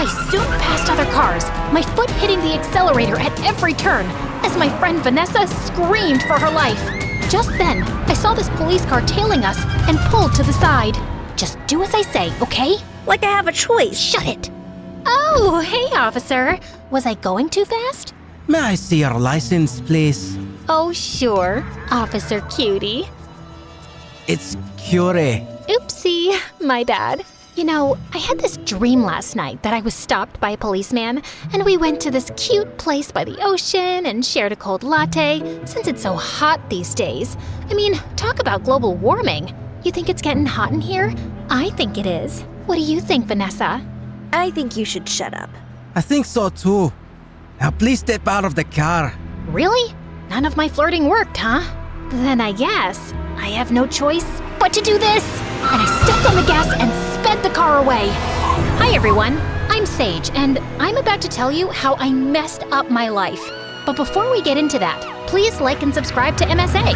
I zoomed past other cars, my foot hitting the accelerator at every turn, as my friend Vanessa screamed for her life. Just then, I saw this police car tailing us and pulled to the side. Just do as I say, okay? Like I have a choice. Shut it! Oh, hey, officer. Was I going too fast? May I see your license, please? Oh, sure, Officer Cutie. It's Curie. Oopsie, my bad. You know, I had this dream last night that I was stopped by a policeman, and we went to this cute place by the ocean and shared a cold latte, since it's so hot these days. I mean, talk about global warming. You think it's getting hot in here? I think it is. What do you think, Vanessa? I think you should shut up. I think so too. Now please step out of the car. Really? None of my flirting worked, huh? Then I guess I have no choice but to do this. And I stepped on the gas and sped the car away. Hi everyone, I'm Sage, and I'm about to tell you how I messed up my life. But before we get into that, please like and subscribe to MSA.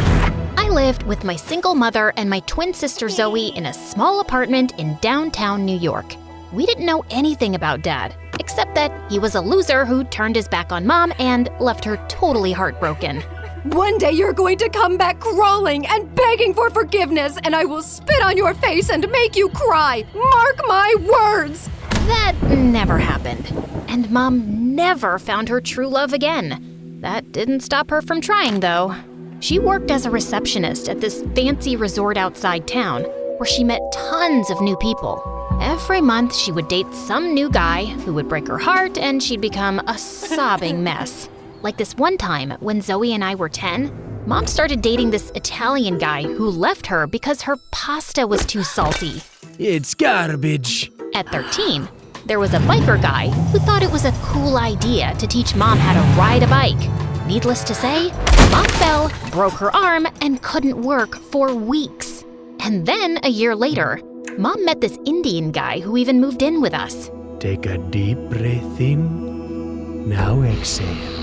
I lived with my single mother and my twin sister Zoe in a small apartment in downtown New York. We didn't know anything about Dad, except that he was a loser who turned his back on Mom and left her totally heartbroken. One day you're going to come back crawling and begging for forgiveness, and I will spit on your face and make you cry. Mark my words! That never happened. And Mom never found her true love again. That didn't stop her from trying, though. She worked as a receptionist at this fancy resort outside town, where she met tons of new people. Every month, she would date some new guy who would break her heart, and she'd become a sobbing mess. Like this one time, when Zoe and I were 10, Mom started dating this Italian guy who left her because her pasta was too salty. It's garbage. At 13, there was a biker guy who thought it was a cool idea to teach Mom how to ride a bike. Needless to say, Mom fell, broke her arm, and couldn't work for weeks. And then, a year later, Mom met this Indian guy who even moved in with us. Take a deep breath in. Now exhale.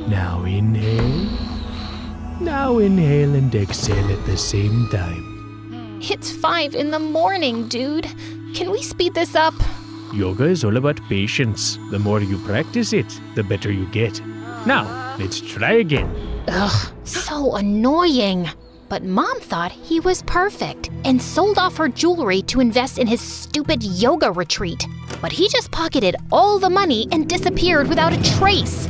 Now inhale. Now inhale and exhale at the same time. It's 5 in the morning, dude. Can we speed this up? Yoga is all about patience. The more you practice it, the better you get. Now, let's try again. Ugh, so annoying. But Mom thought he was perfect and sold off her jewelry to invest in his stupid yoga retreat. But he just pocketed all the money and disappeared without a trace.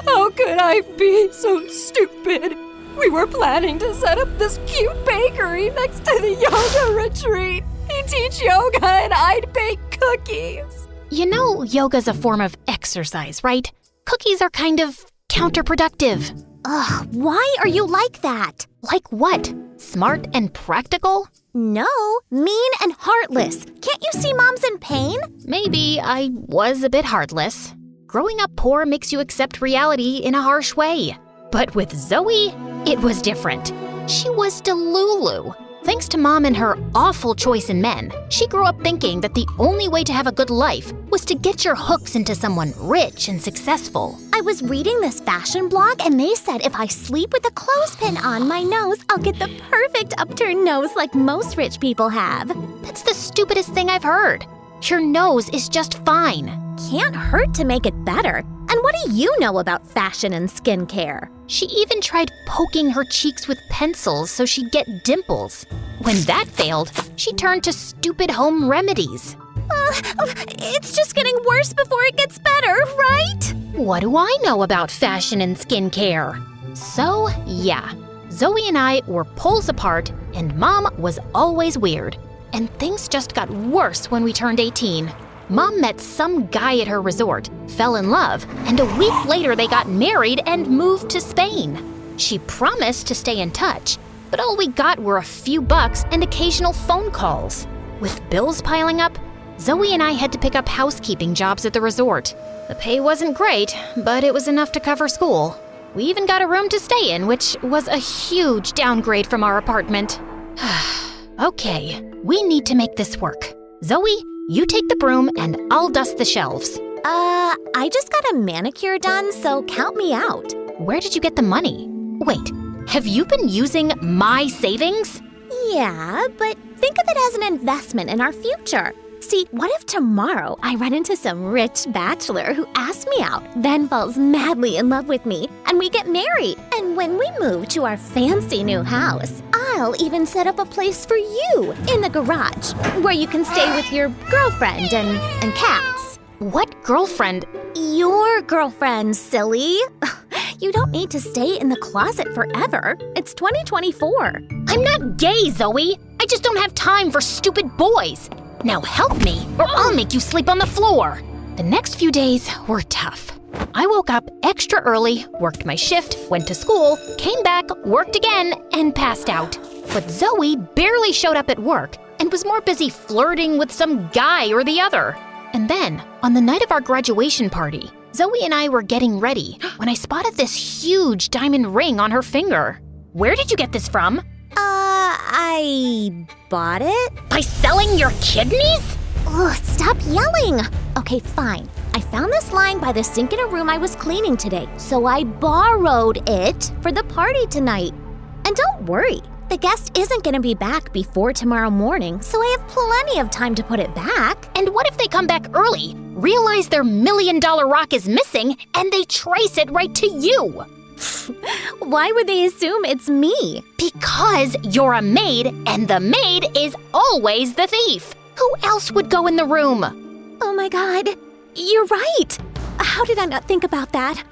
How could I be so stupid? We were planning to set up this cute bakery next to the yoga retreat. He'd teach yoga and I'd bake cookies. You know yoga's a form of exercise, right? Cookies are kind of counterproductive. Ugh, why are you like that? Like what? Smart and practical? No, mean and heartless. Can't you see Mom's in pain? Maybe I was a bit heartless. Growing up poor makes you accept reality in a harsh way. But with Zoe, it was different. She was Delulu. Thanks to Mom and her awful choice in men, she grew up thinking that the only way to have a good life was to get your hooks into someone rich and successful. I was reading this fashion blog and they said if I sleep with a clothespin on my nose, I'll get the perfect upturned nose like most rich people have. That's the stupidest thing I've heard. Your nose is just fine. Can't hurt to make it better. And what do you know about fashion and skincare? She even tried poking her cheeks with pencils so she'd get dimples. When that failed, she turned to stupid home remedies. It's just getting worse before it gets better, right? What do I know about fashion and skincare? So, yeah, Zoe and I were poles apart, and Mom was always weird. And things just got worse when we turned 18. Mom met some guy at her resort, fell in love, and a week later they got married and moved to Spain. She promised to stay in touch, but all we got were a few bucks and occasional phone calls. With bills piling up, Zoe and I had to pick up housekeeping jobs at the resort. The pay wasn't great, but it was enough to cover school. We even got a room to stay in, which was a huge downgrade from our apartment. Okay, we need to make this work. Zoe, you take the broom and I'll dust the shelves. I just got a manicure done, so count me out. Where did you get the money? Wait, have you been using my savings? Yeah, but think of it as an investment in our future. See, what if tomorrow I run into some rich bachelor who asks me out, then falls madly in love with me, and we get married? And when we move to our fancy new house, I'll even set up a place for you in the garage where you can stay with your girlfriend and cats. What girlfriend? Your girlfriend, silly. You don't need to stay in the closet forever. It's 2024. I'm not gay, Zoe. I just don't have time for stupid boys. Now help me, or I'll make you sleep on the floor. The next few days were tough. I woke up extra early, worked my shift, went to school, came back, worked again, and passed out. But Zoe barely showed up at work and was more busy flirting with some guy or the other. And then, on the night of our graduation party, Zoe and I were getting ready when I spotted this huge diamond ring on her finger. Where did you get this from? I bought it? By selling your kidneys? Ugh, stop yelling. Okay, fine. I found this lying by the sink in a room I was cleaning today, so I borrowed it for the party tonight. And don't worry, the guest isn't gonna be back before tomorrow morning, so I have plenty of time to put it back. And what if they come back early, realize their $1 million rock is missing, and they trace it right to you? Why would they assume it's me? Because you're a maid, and the maid is always the thief. Who else would go in the room? Oh my god, you're right. How did I not think about that?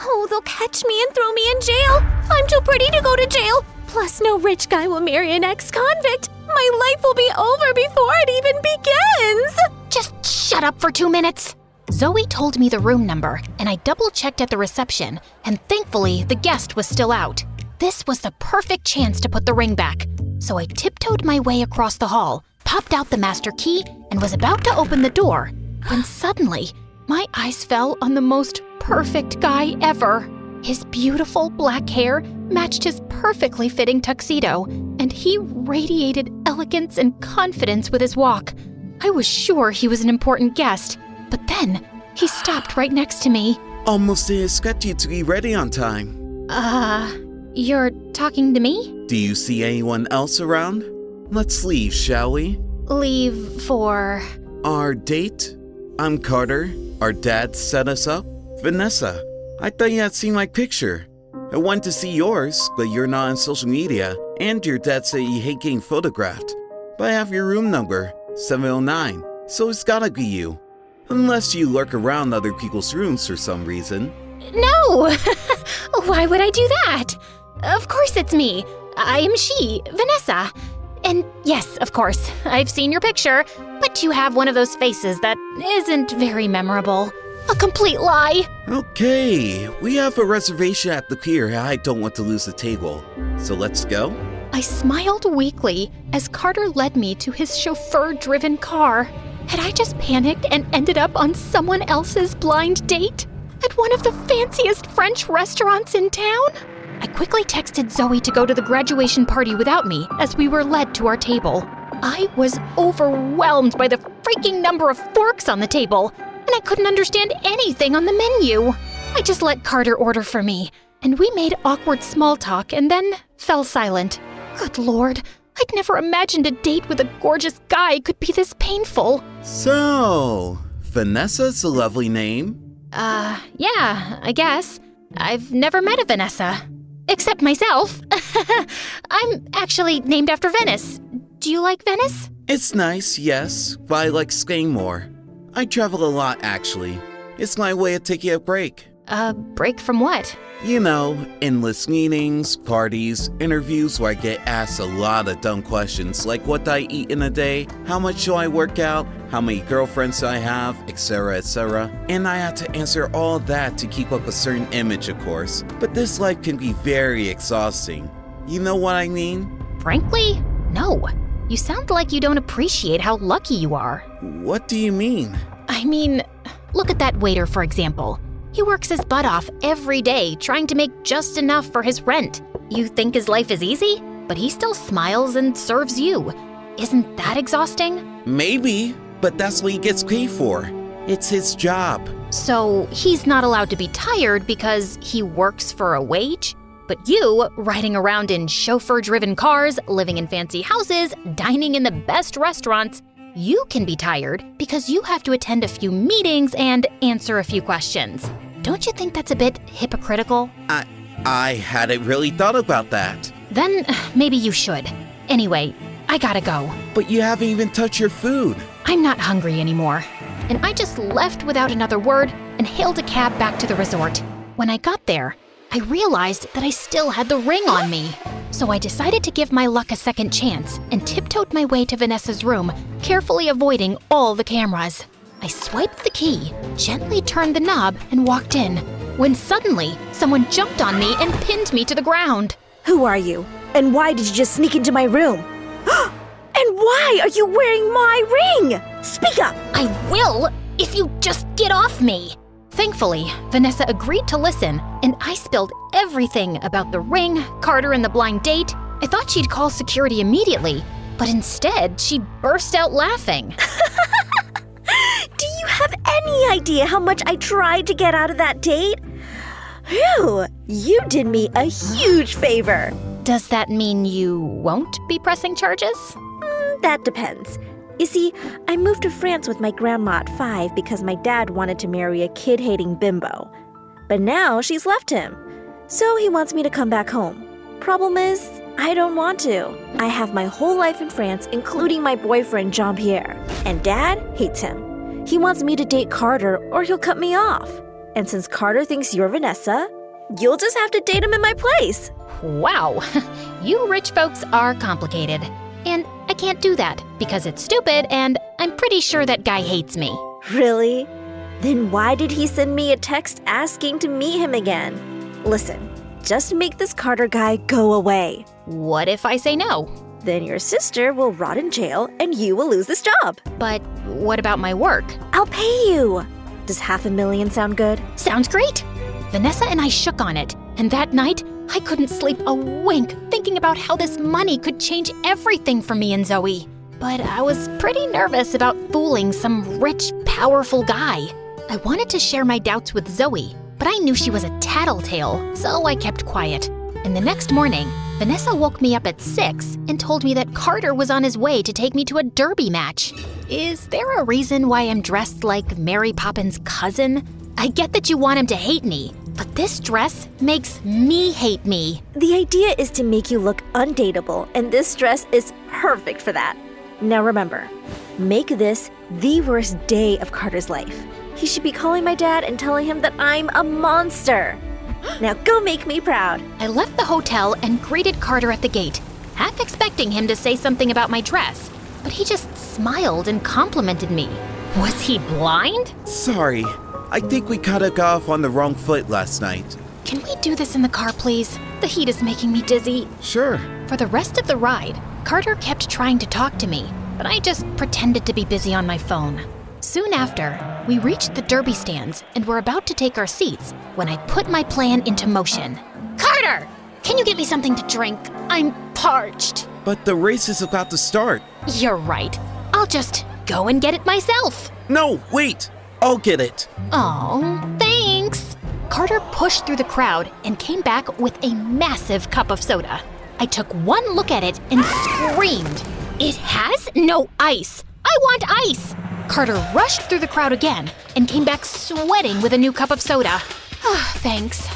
Oh, they'll catch me and throw me in jail. I'm too pretty to go to jail. Plus, no rich guy will marry an ex-convict. My life will be over before it even begins. Just shut up for 2 minutes. Zoe told me the room number, and I double-checked at the reception, and thankfully, the guest was still out. This was the perfect chance to put the ring back, so I tiptoed my way across the hall, popped out the master key, and was about to open the door, when suddenly, my eyes fell on the most perfect guy ever. His beautiful black hair matched his perfectly fitting tuxedo, and he radiated elegance and confidence with his walk. I was sure he was an important guest, but then he stopped right next to me. Almost expect you to be ready on time. You're talking to me? Do you see anyone else around? Let's leave, shall we? Leave for... Our date? I'm Carter. Our dad set us up. Vanessa, I thought you had seen my picture. I wanted to see yours, but you're not on social media, and your dad said you hate getting photographed. But I have your room number, 709, so it's gotta be you. Unless you lurk around other people's rooms for some reason. No! Why would I do that? Of course it's me. I am she, Vanessa. And yes, of course, I've seen your picture, but you have one of those faces that isn't very memorable. A complete lie. Okay, we have a reservation at the pier. I don't want to lose the table. So let's go? I smiled weakly as Carter led me to his chauffeur-driven car. Had I just panicked and ended up on someone else's blind date? At one of the fanciest French restaurants in town? I quickly texted Zoe to go to the graduation party without me as we were led to our table. I was overwhelmed by the freaking number of forks on the table, and I couldn't understand anything on the menu. I just let Carter order for me, and we made awkward small talk and then fell silent. Good Lord, I'd never imagined a date with a gorgeous guy could be this painful. So, Vanessa's a lovely name. Yeah, I guess. I've never met a Vanessa. Except myself. I'm actually named after Venice. Do you like Venice? It's nice, yes, but I like skiing more. I travel a lot, actually. It's my way of taking a break. A break from what? You know, endless meetings, parties, interviews where I get asked a lot of dumb questions like what do I eat in a day, how much do I work out, how many girlfriends do I have, etc, etc. And I have to answer all that to keep up a certain image, of course. But this life can be very exhausting. You know what I mean? Frankly, no. You sound like you don't appreciate how lucky you are. What do you mean? I mean, look at that waiter, for example. He works his butt off every day trying to make just enough for his rent. You think his life is easy? But he still smiles and serves you. Isn't that exhausting? Maybe, but that's what he gets paid for. It's his job. So he's not allowed to be tired because he works for a wage? But you, riding around in chauffeur-driven cars, living in fancy houses, dining in the best restaurants, You can be tired because you have to attend a few meetings and answer a few questions. Don't you think that's a bit hypocritical? I hadn't really thought about that. Then maybe you should. Anyway, I gotta go. But you haven't even touched your food. I'm not hungry anymore. And I just left without another word and hailed a cab back to the resort. When I got there, I realized that I still had the ring on me. So I decided to give my luck a second chance and tiptoed my way to Vanessa's room, carefully avoiding all the cameras. I swiped the key, gently turned the knob, and walked in, when suddenly someone jumped on me and pinned me to the ground. Who are you? And why did you just sneak into my room? And why are you wearing my ring? Speak up! I will if you just get off me. Thankfully, Vanessa agreed to listen, and I spilled everything about the ring, Carter, and the blind date. I thought she'd call security immediately, but instead, she burst out laughing. Do you have any idea how much I tried to get out of that date? Phew, you did me a huge favor. Does that mean you won't be pressing charges? That depends. You see, I moved to France with my grandma at 5 because my dad wanted to marry a kid-hating bimbo. But now she's left him, so he wants me to come back home. Problem is, I don't want to. I have my whole life in France, including my boyfriend Jean-Pierre. And Dad hates him. He wants me to date Carter or he'll cut me off. And since Carter thinks you're Vanessa, you'll just have to date him in my place. Wow, you rich folks are complicated. And I can't do that because it's stupid and I'm pretty sure that guy hates me. Really? Then why did he send me a text asking to meet him again? Listen, just make this Carter guy go away. What if I say no? Then your sister will rot in jail and you will lose this job. But what about my work? I'll pay you. Does $500,000 sound good? Sounds great. Vanessa and I shook on it, and that night, I couldn't sleep a wink thinking about how this money could change everything for me and Zoe. But I was pretty nervous about fooling some rich, powerful guy. I wanted to share my doubts with Zoe, but I knew she was a tattletale, so I kept quiet. And the next morning, Vanessa woke me up at 6 and told me that Carter was on his way to take me to a derby match. Is there a reason why I'm dressed like Mary Poppins' cousin? I get that you want him to hate me, but this dress makes me hate me. The idea is to make you look undateable, and this dress is perfect for that. Now remember, make this the worst day of Carter's life. He should be calling my dad and telling him that I'm a monster. Now go make me proud. I left the hotel and greeted Carter at the gate, half expecting him to say something about my dress, but he just smiled and complimented me. Was he blind? Sorry, I think we kinda got off on the wrong foot last night. Can we do this in the car, please? The heat is making me dizzy. Sure. For the rest of the ride, Carter kept trying to talk to me, but I just pretended to be busy on my phone. Soon after, we reached the derby stands and were about to take our seats when I put my plan into motion. Carter! Can you get me something to drink? I'm parched. But the race is about to start. You're right. I'll just go and get it myself. No, wait! I'll get it. Oh, thanks. Carter pushed through the crowd and came back with a massive cup of soda. I took one look at it and screamed. It has no ice. I want ice. Carter rushed through the crowd again and came back sweating with a new cup of soda. Thanks.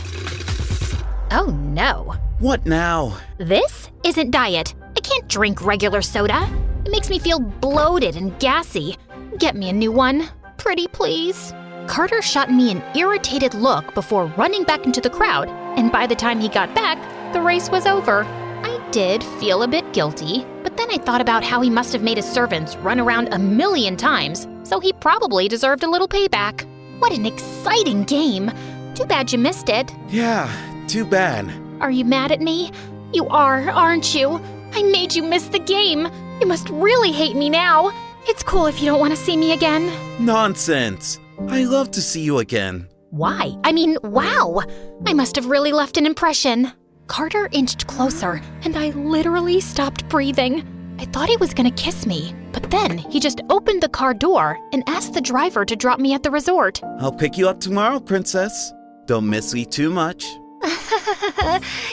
Oh no. What now? This isn't diet. I can't drink regular soda. It makes me feel bloated and gassy. Get me a new one. Pretty please. Carter shot me an irritated look before running back into the crowd, and by the time he got back, the race was over. I did feel a bit guilty, but then I thought about how he must have made his servants run around 1,000,000 times, so he probably deserved a little payback. What an exciting game. Too bad you missed it. Yeah, too bad. Are you mad at me? You are, aren't you? I made you miss the game. You must really hate me now. It's cool if you don't want to see me again. Nonsense. I love to see you again. Why? I mean, wow. I must have really left an impression. Carter inched closer, and I literally stopped breathing. I thought he was gonna kiss me, but then he just opened the car door and asked the driver to drop me at the resort. I'll pick you up tomorrow, princess. Don't miss me too much.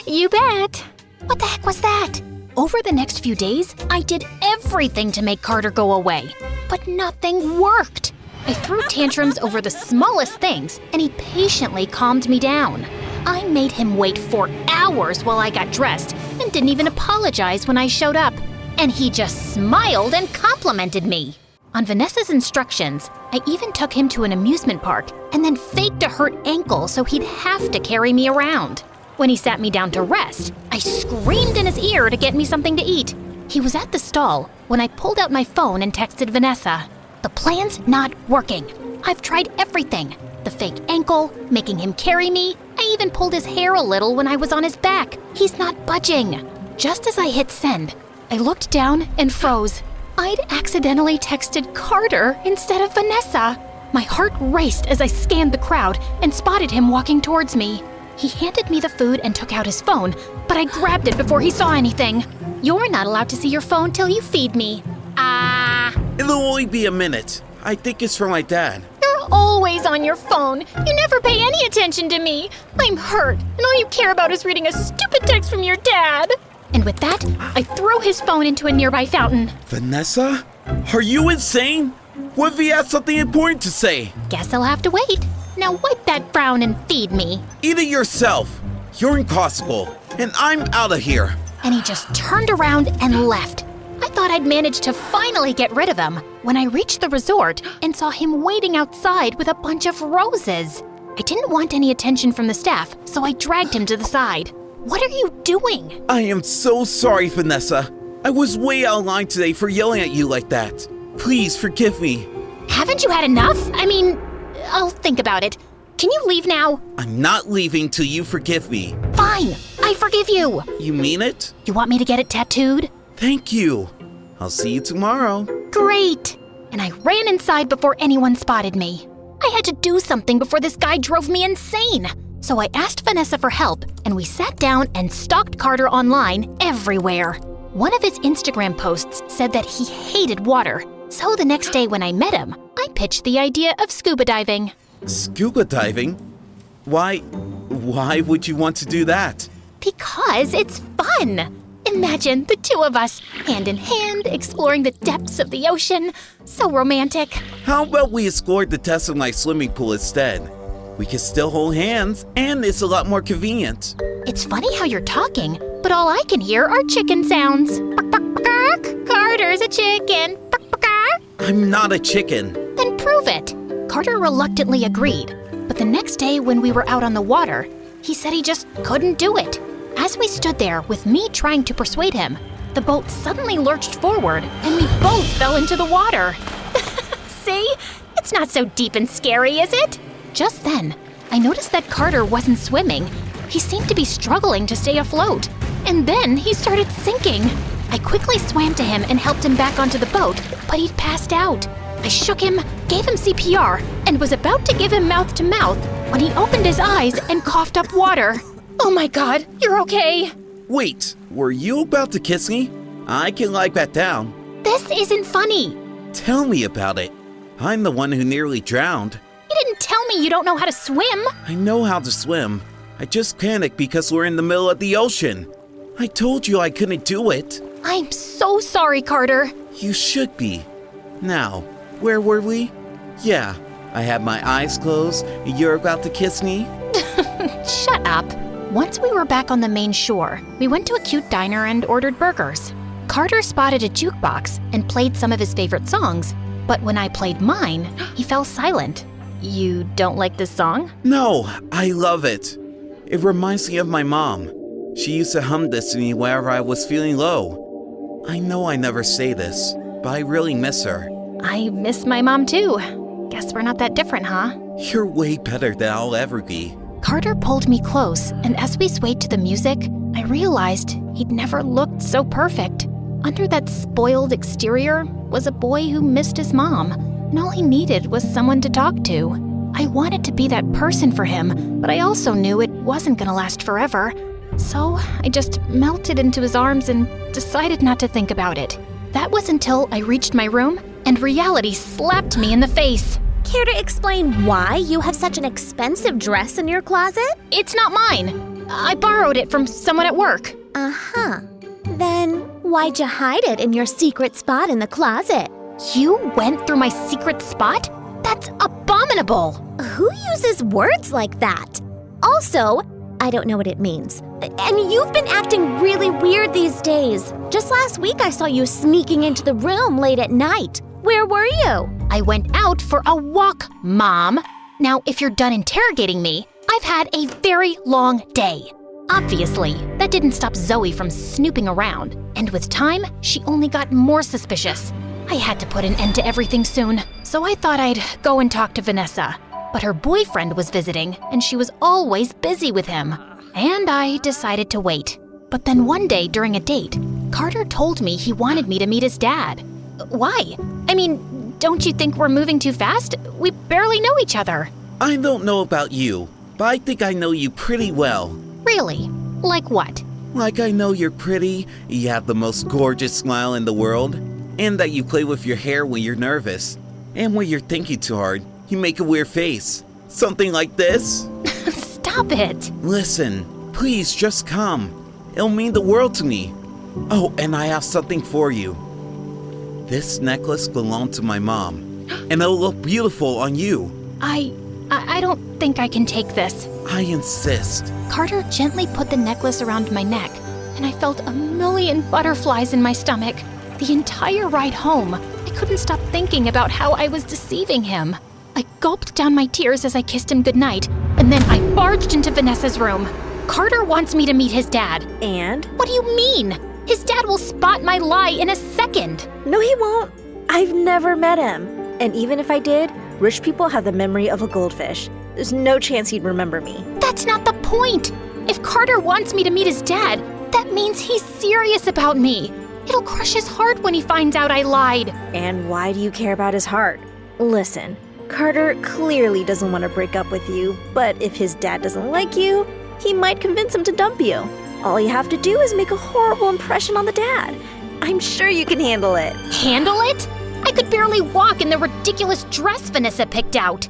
You bet. What the heck was that? Over the next few days, I did everything to make Carter go away, but nothing worked. I threw tantrums over the smallest things, and he patiently calmed me down. I made him wait for hours while I got dressed and didn't even apologize when I showed up. And he just smiled and complimented me. On Vanessa's instructions, I even took him to an amusement park and then faked a hurt ankle so he'd have to carry me around. When he sat me down to rest, I screamed in his ear to get me something to eat. He was at the stall when I pulled out my phone and texted Vanessa. The plan's not working. I've tried everything. The fake ankle, making him carry me. I even pulled his hair a little when I was on his back. He's not budging. Just as I hit send, I looked down and froze. I'd accidentally texted Carter instead of Vanessa. My heart raced as I scanned the crowd and spotted him walking towards me. He handed me the food and took out his phone, but I grabbed it before he saw anything. You're not allowed to see your phone till you feed me. It'll only be a minute. I think it's from my dad. You're always on your phone. You never pay any attention to me. I'm hurt, and all you care about is reading a stupid text from your dad. And with that, I threw his phone into a nearby fountain. Vanessa? Are you insane? What if he has something important to say? Guess I'll have to wait. Now wipe that frown and feed me. Eat it yourself. You're impossible, and I'm out of here. And he just turned around and left. I thought I'd managed to finally get rid of him when I reached the resort and saw him waiting outside with a bunch of roses. I didn't want any attention from the staff, so I dragged him to the side. What are you doing? I am so sorry, Vanessa. I was way out of line today for yelling at you like that. Please forgive me. Haven't you had enough? I mean, I'll think about it. Can you leave now? I'm not leaving till you forgive me. Fine, I forgive you. You mean it? You want me to get it tattooed? Thank you. I'll see you tomorrow. Great. And I ran inside before anyone spotted me. I had to do something before this guy drove me insane. So I asked Vanessa for help, and we sat down and stalked Carter online everywhere. One of his Instagram posts said that he hated water. So the next day when I met him, I pitched the idea of scuba diving. Scuba diving? Why would you want to do that? Because it's fun. Imagine the two of us, hand in hand, exploring the depths of the ocean. So romantic. How about we explore the depths of my swimming pool instead? We can still hold hands, and it's a lot more convenient. It's funny how you're talking, but all I can hear are chicken sounds. Carter's a chicken. I'm not a chicken. Then prove it. Carter reluctantly agreed, but the next day when we were out on the water, he said he just couldn't do it. As we stood there with me trying to persuade him, the boat suddenly lurched forward and we both fell into the water. See? It's not so deep and scary, is it? Just then, I noticed that Carter wasn't swimming. He seemed to be struggling to stay afloat. And then he started sinking. I quickly swam to him and helped him back onto the boat, but he'd passed out. I shook him, gave him CPR, and was about to give him mouth to mouth when he opened his eyes and coughed up water. Oh my God, you're okay. Wait, were you about to kiss me? I can lie back down. This isn't funny. Tell me about it. I'm the one who nearly drowned. You didn't tell me you don't know how to swim. I know how to swim. I just panicked because we're in the middle of the ocean. I told you I couldn't do it. I'm so sorry, Carter. You should be. Now, where were we? Yeah, I had my eyes closed and you're about to kiss me? Shut up. Once we were back on the main shore, we went to a cute diner and ordered burgers. Carter spotted a jukebox and played some of his favorite songs, but when I played mine, he fell silent. You don't like this song? No, I love it. It reminds me of my mom. She used to hum this to me whenever I was feeling low. I know I never say this, but I really miss her. I miss my mom too. Guess we're not that different, huh? You're way better than I'll ever be. Carter pulled me close, and as we swayed to the music, I realized he'd never looked so perfect. Under that spoiled exterior was a boy who missed his mom, and all he needed was someone to talk to. I wanted to be that person for him, but I also knew it wasn't gonna last forever. So I just melted into his arms and decided not to think about it. That was until I reached my room and reality slapped me in the face. Care to explain why you have such an expensive dress in your closet? It's not mine. I borrowed it from someone at work. Uh-huh. Then why'd you hide it in your secret spot in the closet? You went through my secret spot? That's abominable! Who uses words like that? Also, I don't know what it means. And you've been acting really weird these days. Just last week I saw you sneaking into the room late at night. Where were you? I went out for a walk, Mom. Now, if you're done interrogating me, I've had a very long day. Obviously, that didn't stop Zoe from snooping around, and with time, she only got more suspicious. I had to put an end to everything soon, so I thought I'd go and talk to Vanessa. But her boyfriend was visiting, and she was always busy with him. And I decided to wait. But then one day during a date, Carter told me he wanted me to meet his dad. Why? I mean, don't you think we're moving too fast? We barely know each other. I don't know about you, but I think I know you pretty well. Really? Like what? Like I know you're pretty, you have the most gorgeous smile in the world, and that you play with your hair when you're nervous. And when you're thinking too hard, you make a weird face. Something like this. Stop it. Listen, please just come. It'll mean the world to me. Oh, and I have something for you. This necklace belonged to my mom, and it'll look beautiful on you. I don't think I can take this. I insist. Carter gently put the necklace around my neck, and I felt a million butterflies in my stomach. The entire ride home, I couldn't stop thinking about how I was deceiving him. I gulped down my tears as I kissed him goodnight, and then I barged into Vanessa's room. Carter wants me to meet his dad. And? What do you mean? His dad will spot my lie in a second. No, he won't. I've never met him. And even if I did, rich people have the memory of a goldfish. There's no chance he'd remember me. That's not the point. If Carter wants me to meet his dad, that means he's serious about me. It'll crush his heart when he finds out I lied. And why do you care about his heart? Listen, Carter clearly doesn't want to break up with you, but if his dad doesn't like you, he might convince him to dump you. All you have to do is make a horrible impression on the dad. I'm sure you can handle it. Handle it? I could barely walk in the ridiculous dress Vanessa picked out.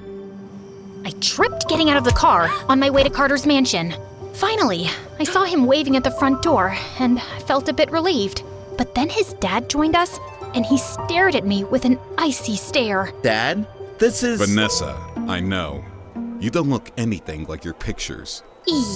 I tripped getting out of the car on my way to Carter's mansion. Finally, I saw him waving at the front door, and I felt a bit relieved. But then his dad joined us, and he stared at me with an icy stare. Dad, this is... Vanessa, I know. You don't look anything like your pictures.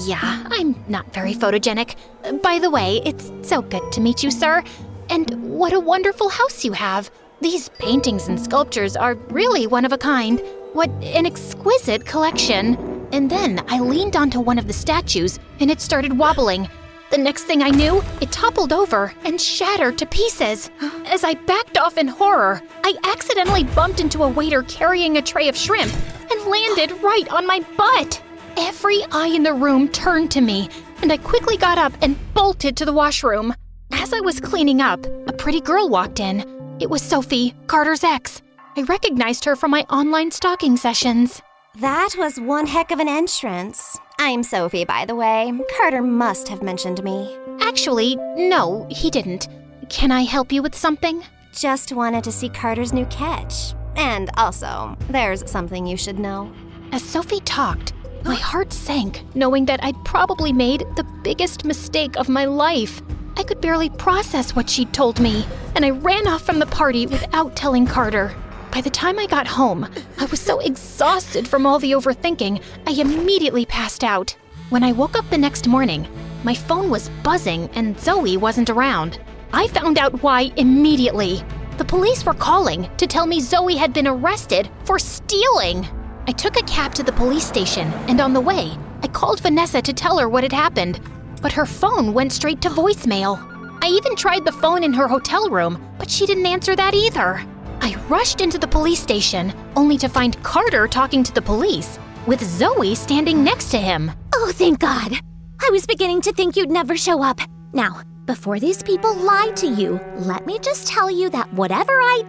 Yeah, I'm not very photogenic. By the way, it's so good to meet you, sir. And what a wonderful house you have. These paintings and sculptures are really one of a kind. What an exquisite collection. And then I leaned onto one of the statues, and it started wobbling. The next thing I knew, it toppled over and shattered to pieces. As I backed off in horror, I accidentally bumped into a waiter carrying a tray of shrimp and landed right on my butt. Every eye in the room turned to me, and I quickly got up and bolted to the washroom. As I was cleaning up, a pretty girl walked in. It was Sophie, Carter's ex. I recognized her from my online stalking sessions. That was one heck of an entrance. I'm Sophie, by the way. Carter must have mentioned me. Actually, no, he didn't. Can I help you with something? Just wanted to see Carter's new catch. And also, there's something you should know. As Sophie talked, my heart sank, knowing that I'd probably made the biggest mistake of my life. I could barely process what she'd told me, and I ran off from the party without telling Carter. By the time I got home, I was so exhausted from all the overthinking, I immediately passed out. When I woke up the next morning, my phone was buzzing and Zoe wasn't around. I found out why immediately. The police were calling to tell me Zoe had been arrested for stealing. I took a cab to the police station, and on the way, I called Vanessa to tell her what had happened, but her phone went straight to voicemail. I even tried the phone in her hotel room, but she didn't answer that either. I rushed into the police station, only to find Carter talking to the police, with Zoe standing next to him. Oh, thank God. I was beginning to think you'd never show up. Now, before these people lied to you, let me just tell you that whatever I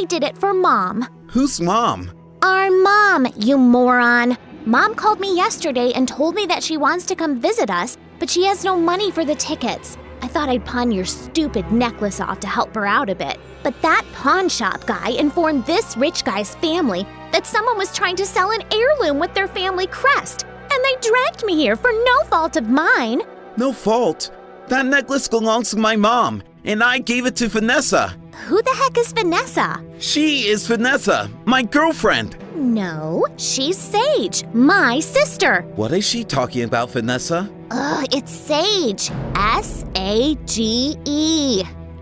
did it for Mom. Who's Mom? Our mom, you moron. Mom called me yesterday and told me that she wants to come visit us, but she has no money for the tickets. I thought I'd pawn your stupid necklace off to help her out a bit. But that pawn shop guy informed this rich guy's family that someone was trying to sell an heirloom with their family crest, and they dragged me here for no fault of mine. No fault? That necklace belongs to my mom, and I gave it to Vanessa. Who the heck is Vanessa? She is Vanessa, my girlfriend. No, she's Sage, my sister. What is she talking about, Vanessa? Ugh, it's Sage. S-A-G-E.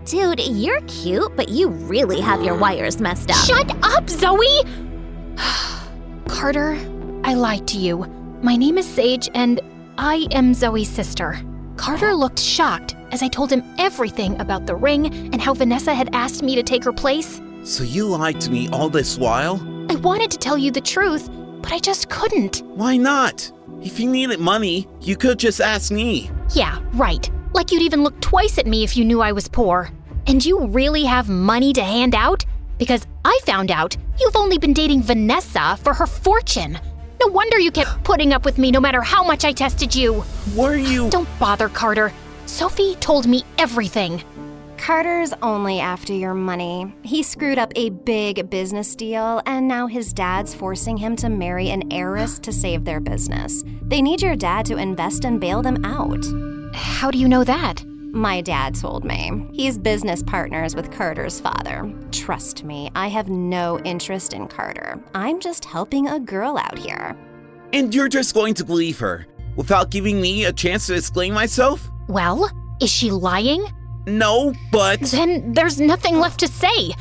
Dude, you're cute, but you really have your wires messed up. Shut up, Zoe! Carter, I lied to you. My name is Sage, and I am Zoe's sister. Carter looked shocked as I told him everything about the ring and how Vanessa had asked me to take her place. So you lied to me all this while? I wanted to tell you the truth, but I just couldn't. Why not? If you needed money, you could just ask me. Yeah, right. Like you'd even look twice at me if you knew I was poor. And you really have money to hand out? Because I found out you've only been dating Vanessa for her fortune. No wonder you kept putting up with me no matter how much I tested you. Were you— Don't bother, Carter. Sophie told me everything. Carter's only after your money. He screwed up a big business deal, and now his dad's forcing him to marry an heiress to save their business. They need your dad to invest and bail them out. How do you know that? My dad told me. He's business partners with Carter's father. Trust me, I have no interest in Carter. I'm just helping a girl out here. And you're just going to believe her, without giving me a chance to explain myself? Well, is she lying? No, but— Then there's nothing left to say.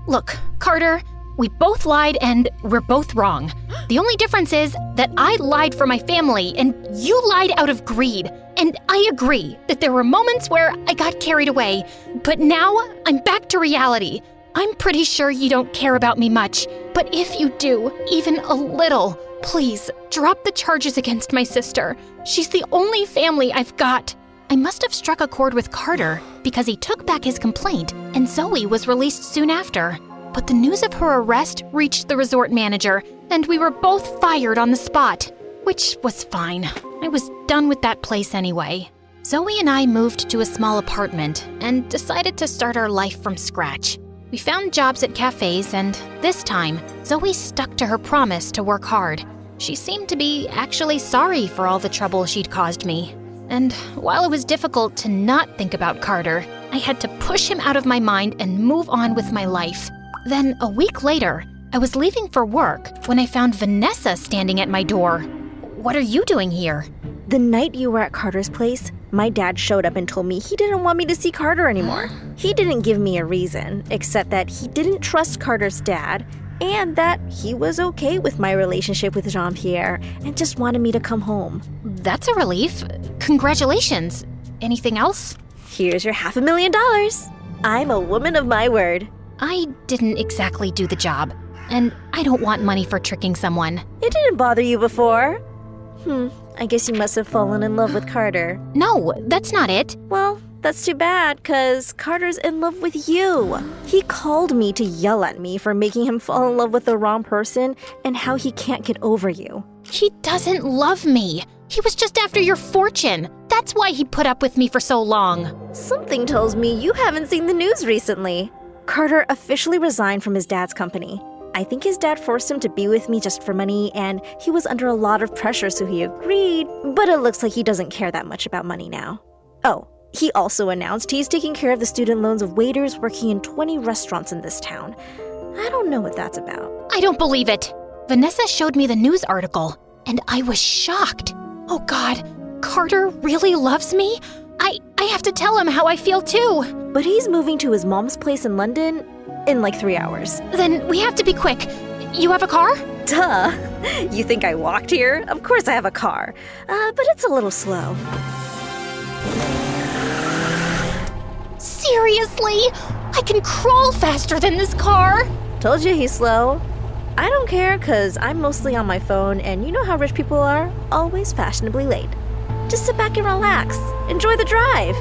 Look, Carter, we both lied and we're both wrong. The only difference is that I lied for my family and you lied out of greed. And I agree that there were moments where I got carried away, but now I'm back to reality. I'm pretty sure you don't care about me much, but if you do, even a little, please drop the charges against my sister. She's the only family I've got. I must have struck a chord with Carter because he took back his complaint and Zoe was released soon after. But the news of her arrest reached the resort manager and we were both fired on the spot, which was fine. I was done with that place anyway. Zoe and I moved to a small apartment and decided to start our life from scratch. We found jobs at cafes and this time, Zoe stuck to her promise to work hard. She seemed to be actually sorry for all the trouble she'd caused me. And while it was difficult to not think about Carter, I had to push him out of my mind and move on with my life. Then, a week later, I was leaving for work when I found Vanessa standing at my door. What are you doing here? The night you were at Carter's place, my dad showed up and told me he didn't want me to see Carter anymore. He didn't give me a reason, except that he didn't trust Carter's dad and that he was okay with my relationship with Jean-Pierre and just wanted me to come home. That's a relief. Congratulations. Anything else? Here's your $500,000. I'm a woman of my word. I didn't exactly do the job, and I don't want money for tricking someone. It didn't bother you before. I guess you must have fallen in love with Carter. No, that's not it. Well, that's too bad, 'cause Carter's in love with you. He called me to yell at me for making him fall in love with the wrong person and how he can't get over you. He doesn't love me. He was just after your fortune. That's why he put up with me for so long. Something tells me you haven't seen the news recently. Carter officially resigned from his dad's company. I think his dad forced him to be with me just for money, and he was under a lot of pressure, so he agreed, but it looks like he doesn't care that much about money now. Oh, he also announced he's taking care of the student loans of waiters working in 20 restaurants in this town. I don't know what that's about. I don't believe it. Vanessa showed me the news article, and I was shocked. Oh God, Carter really loves me? I have to tell him how I feel too. But he's moving to his mom's place in London in like 3 hours. Then we have to be quick. You have a car? Duh! You think I walked here? Of course I have a car. But it's a little slow. Seriously? I can crawl faster than this car. Told you he's slow. I don't care, 'cause I'm mostly on my phone, and you know how rich people are, always fashionably late. Just sit back and relax. Enjoy the drive.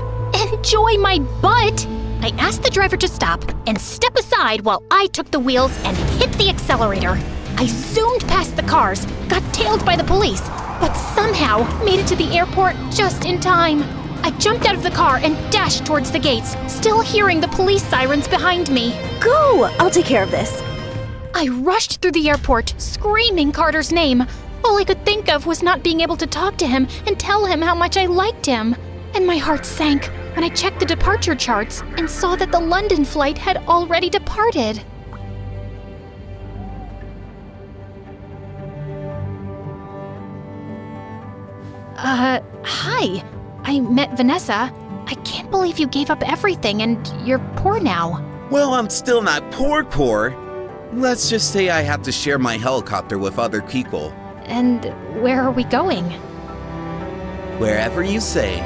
Enjoy my butt! I asked the driver to stop and step aside while I took the wheels and hit the accelerator. I zoomed past the cars, got tailed by the police, but somehow made it to the airport just in time. I jumped out of the car and dashed towards the gates, still hearing the police sirens behind me. Go! I'll take care of this. I rushed through the airport, screaming Carter's name. All I could think of was not being able to talk to him and tell him how much I liked him. And my heart sank. when I checked the departure charts and saw that the London flight had already departed. Hi. I met Vanessa. I can't believe you gave up everything and you're poor now. Well, I'm still not poor. Let's just say I have to share my helicopter with other people. And where are we going? Wherever you say.